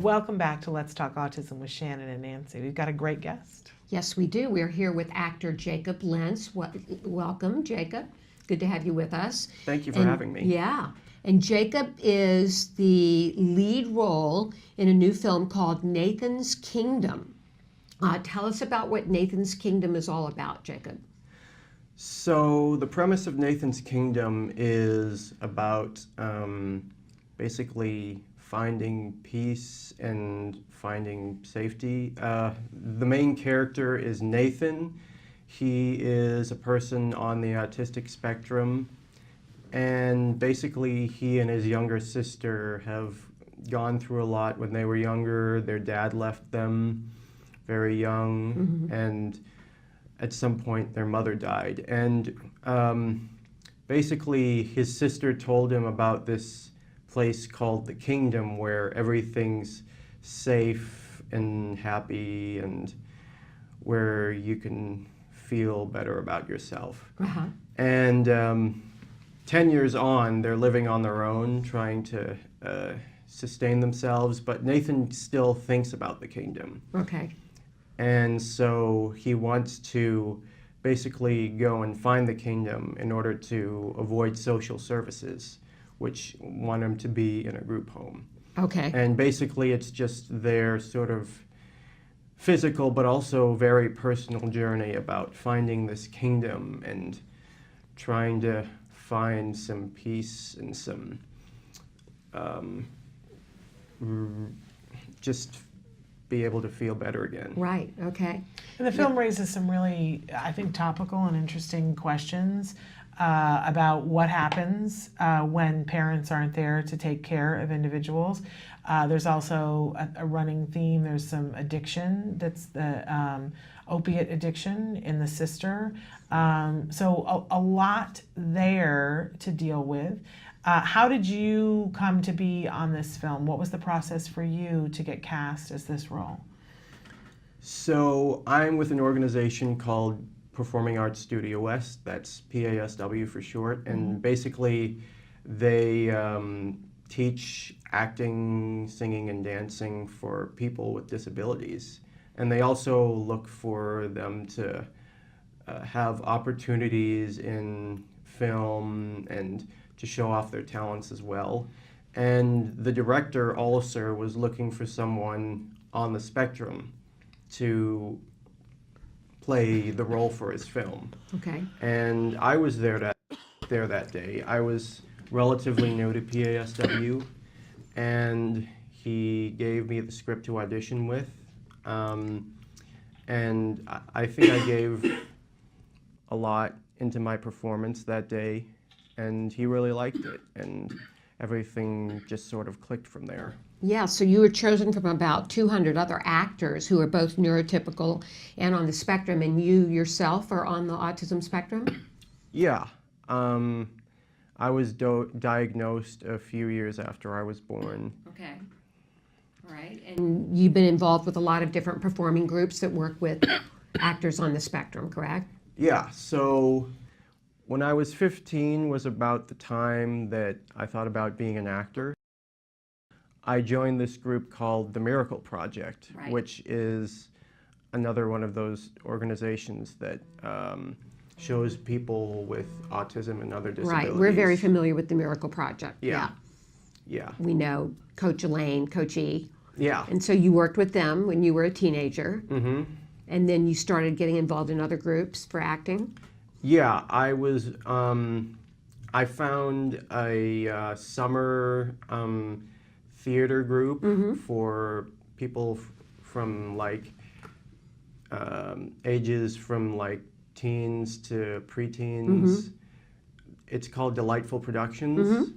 Welcome back to Let's Talk Autism with Shannon and Nancy. We've got a great guest. Yes, we do. We're here with actor Jacob Lince. Welcome, Jacob. Good to have you with us. Thank you for having me. Yeah. And Jacob is the lead role in a new film called Nathan's Kingdom. Tell us about what Nathan's Kingdom is all about, Jacob. So the premise of Nathan's Kingdom is about basically finding peace and finding safety. The main character is Nathan. He is a person on the autistic spectrum, and basically he and his younger sister have gone through a lot when they were younger. Their dad left them very young, and at some point their mother died. And basically his sister told him about this place called the Kingdom where everything's safe and happy and where you can feel better about yourself. And 10 years on, they're living on their own, trying to sustain themselves, but Nathan still thinks about the Kingdom. Okay. And so he wants to basically go and find the Kingdom in order to avoid social services, which want him to be in a group home. Okay. And basically it's just their sort of physical but also very personal journey about finding this kingdom and trying to find some peace and some just be able to feel better again. Right, okay. And the film raises some really, I think, topical and interesting questions about what happens when parents aren't there to take care of individuals. There's also a running theme. There's some addiction. That's the opiate addiction in the sister. So a lot there to deal with. How did you come to be on this film? What was the process for you to get cast as this role? So I'm with an organization called Performing Arts Studio West, that's PASW for short, and basically they teach acting, singing, and dancing for people with disabilities. And they also look for them to have opportunities in film and to show off their talents as well. And the director also was looking for someone on the spectrum to play the role for his film. Okay. And I was there that day. I was relatively new to PASW, and he gave me the script to audition with. And I think I gave a lot into my performance that day, and he really liked it, and everything just sort of clicked from there. Yeah, so you were chosen from about 200 other actors who are both neurotypical and on the spectrum, and you yourself are on the autism spectrum? Yeah. I was diagnosed a few years after I was born. Okay. All right. And you've been involved with a lot of different performing groups that work with actors on the spectrum, correct? Yeah, so when I was 15 was about the time that I thought about being an actor. I joined this group called the Miracle Project, which is another one of those organizations that shows people with autism and other disabilities. Right, we're very familiar with the Miracle Project. Yeah. We know Coach Elaine, Coach E. Yeah. And so you worked with them when you were a teenager. Mm-hmm. And then you started getting involved in other groups for acting? Yeah, I was, I found a summer theater group for people from like ages from like teens to preteens. It's called Delightful Productions.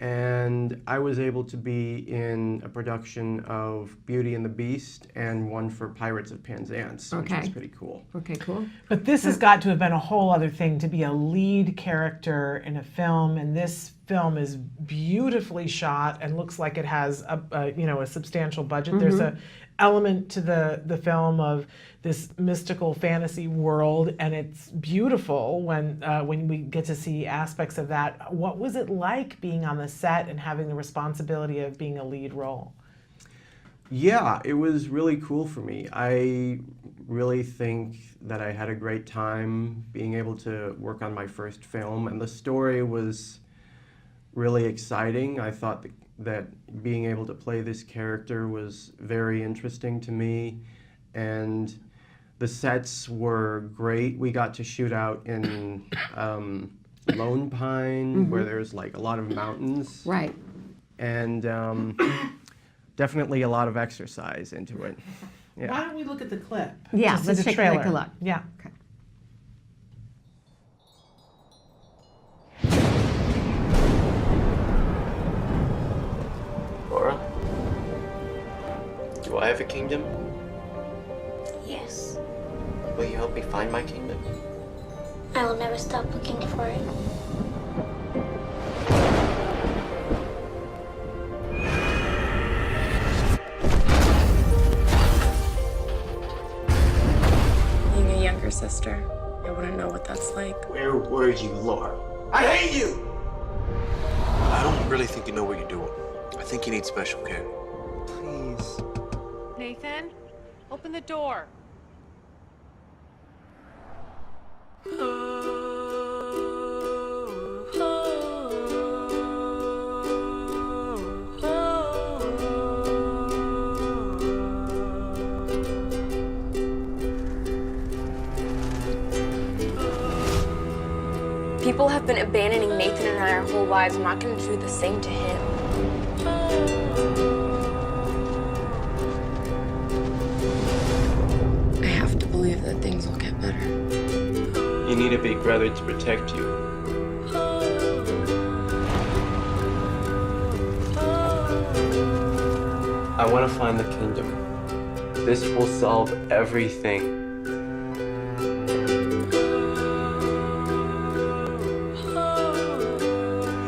And I was able to be in a production of Beauty and the Beast and one for Pirates of Penzance, which was pretty cool. Okay, cool. But this has got to have been a whole other thing to be a lead character in a film, and this film is beautifully shot and looks like it has a substantial budget. There's a element to the film of this mystical fantasy world, and it's beautiful when we get to see aspects of that. What was it like being on the set and having the responsibility of being a lead role? Yeah, it was really cool for me. I really think that I had a great time being able to work on my first film, and the story was really exciting. I thought that being able to play this character was very interesting to me, and the sets were great. We got to shoot out in Lone Pine, where there's like a lot of mountains, Right. and definitely a lot of exercise into it. Yeah. Why don't we look at the clip? Yeah, Just see let's the take trailer. a look. Yeah. Okay. Laura, do I have a kingdom? Yes. Will you help me find my kingdom? I will never stop looking for it. Being a younger sister, I wouldn't know what that's like. Where were you, Laura? I hate you! I don't really think you know what you're doing. I think you need special care. Please. Nathan, open the door. People have been abandoning Nathan and I our whole lives. I'm not going to do the same to him. I have to believe that things will get better. You need a big brother to protect you. I want to find the kingdom. This will solve everything.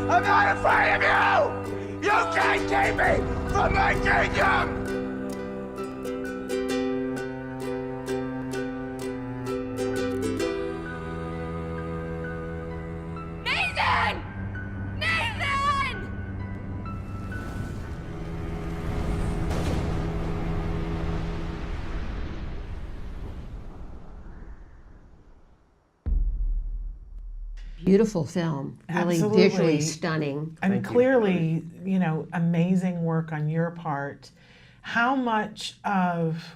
I'm not afraid of you! You can't keep me from my kingdom! Nathan! Nathan! Beautiful film. Really Absolutely. visually stunning. And Thank you. clearly, you know, amazing work on your part. How much of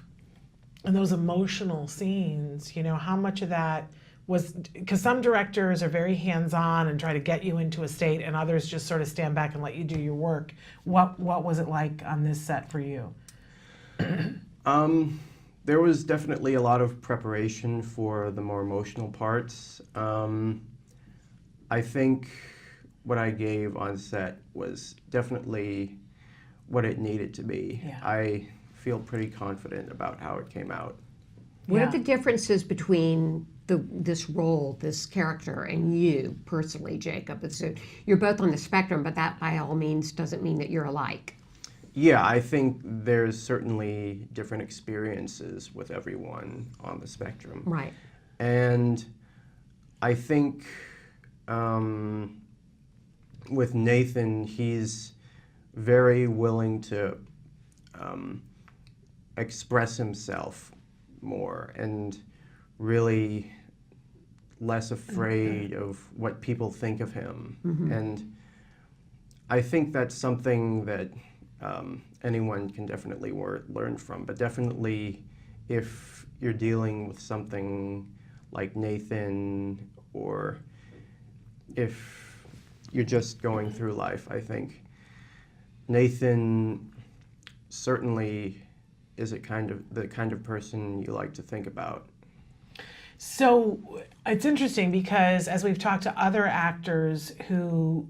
those emotional scenes, you know, how much of that was, because some directors are very hands-on and try to get you into a state, and others just sort of stand back and let you do your work. What was it like on this set for you? There was definitely a lot of preparation for the more emotional parts. I think what I gave on set was definitely what it needed to be. Yeah. I feel pretty confident about how it came out. What Yeah. are the differences between this role, this character, and you personally, Jacob? You're both on the spectrum, but that by all means doesn't mean that you're alike. Yeah, I think there's certainly different experiences with everyone on the spectrum. Right. And I think with Nathan, he's very willing to express himself more and really less afraid of what people think of him. And I think that's something that anyone can definitely learn from, but definitely if you're dealing with something like Nathan, or if you're just going through life, I think Nathan certainly is the kind of person you like to think about. So it's interesting because as we've talked to other actors who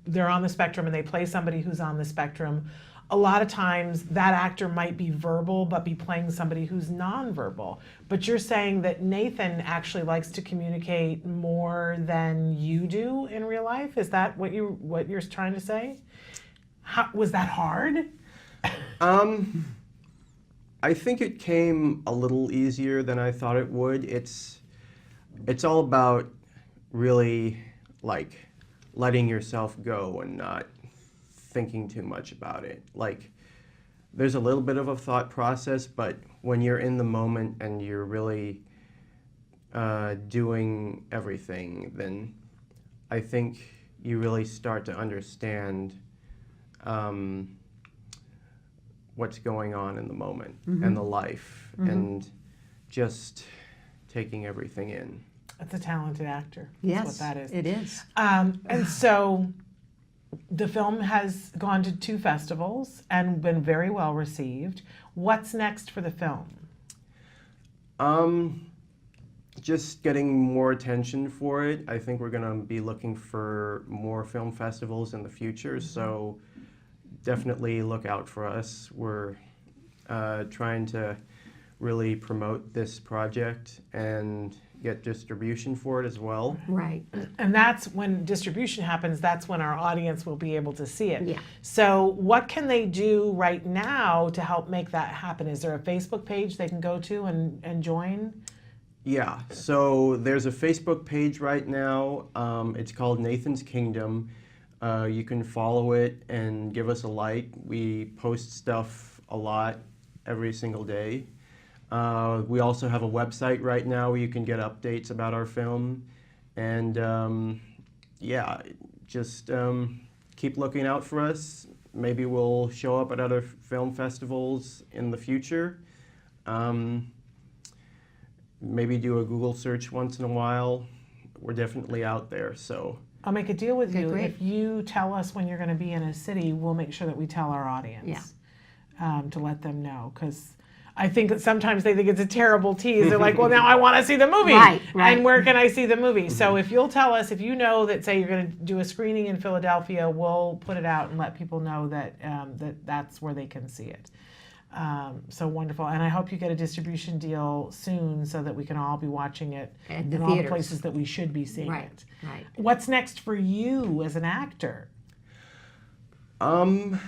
they're on the spectrum and they play somebody who's on the spectrum, a lot of times that actor might be verbal but be playing somebody who's nonverbal. But you're saying that Nathan actually likes to communicate more than you do in real life? Is that what you're trying to say? Was that hard? I think it came a little easier than I thought it would. It's all about really like letting yourself go and not thinking too much about it. Like there's a little bit of a thought process, but when you're in the moment and you're really doing everything, then I think you really start to understand what's going on in the moment and the life and just taking everything in. That's a talented actor. Yes, That's what that is. it is. And so the film has gone to 2 festivals and been very well received. What's next for the film? Just getting more attention for it. I think we're going to be looking for more film festivals in the future, so definitely look out for us. We're trying to really promote this project and get distribution for it as well. Right. And that's when distribution happens, that's when our audience will be able to see it. Yeah. So what can they do right now to help make that happen? Is there a Facebook page they can go to and join? Yeah, so there's a Facebook page right now. It's called Nathan's Kingdom. You can follow it and give us a like. We post stuff a lot every single day. We also have a website right now where you can get updates about our film. And yeah, just keep looking out for us. Maybe we'll show up at other film festivals in the future. Maybe do a Google search once in a while. We're definitely out there, so. I'll make a deal with Okay, you. great. If you tell us when you're going to be in a city, we'll make sure that we tell our audience to let them know. Because I think that sometimes they think it's a terrible tease. They're like, well, now I want to see the movie. Right. And where can I see the movie? So if you'll tell us, if you know that, say, you're going to do a screening in Philadelphia, we'll put it out and let people know that that's where they can see it. So wonderful. And I hope you get a distribution deal soon so that we can all be watching it At in the all the theaters. places that we should be seeing Right, it. right. What's next for you as an actor? I'm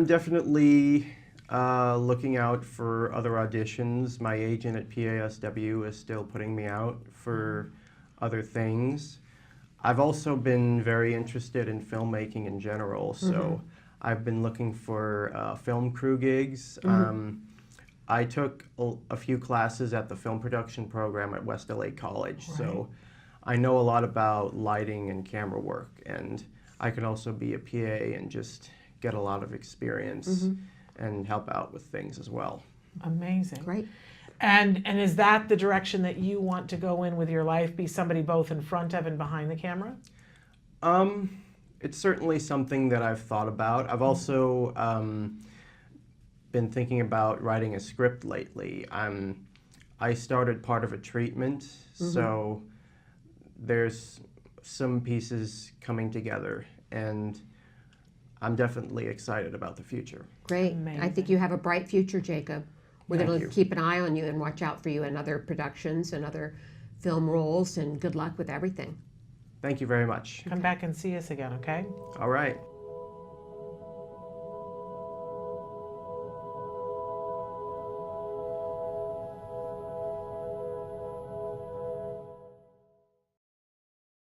definitely looking out for other auditions. My agent at PASW is still putting me out for other things. I've also been very interested in filmmaking in general, so I've been looking for film crew gigs. I took a few classes at the film production program at West LA College, so I know a lot about lighting and camera work, and I can also be a PA and just get a lot of experience and help out with things as well. Amazing. Great. And is that the direction that you want to go in with your life? Be somebody both in front of and behind the camera? It's certainly something that I've thought about. I've also been thinking about writing a script lately. I started part of a treatment, so there's some pieces coming together, and I'm definitely excited about the future. Great. I think you have a bright future, Jacob. We're Thank going to you. keep an eye on you and watch out for you in other productions and other film roles, and good luck with everything. Thank you very much. Come back and see us again, okay? All right.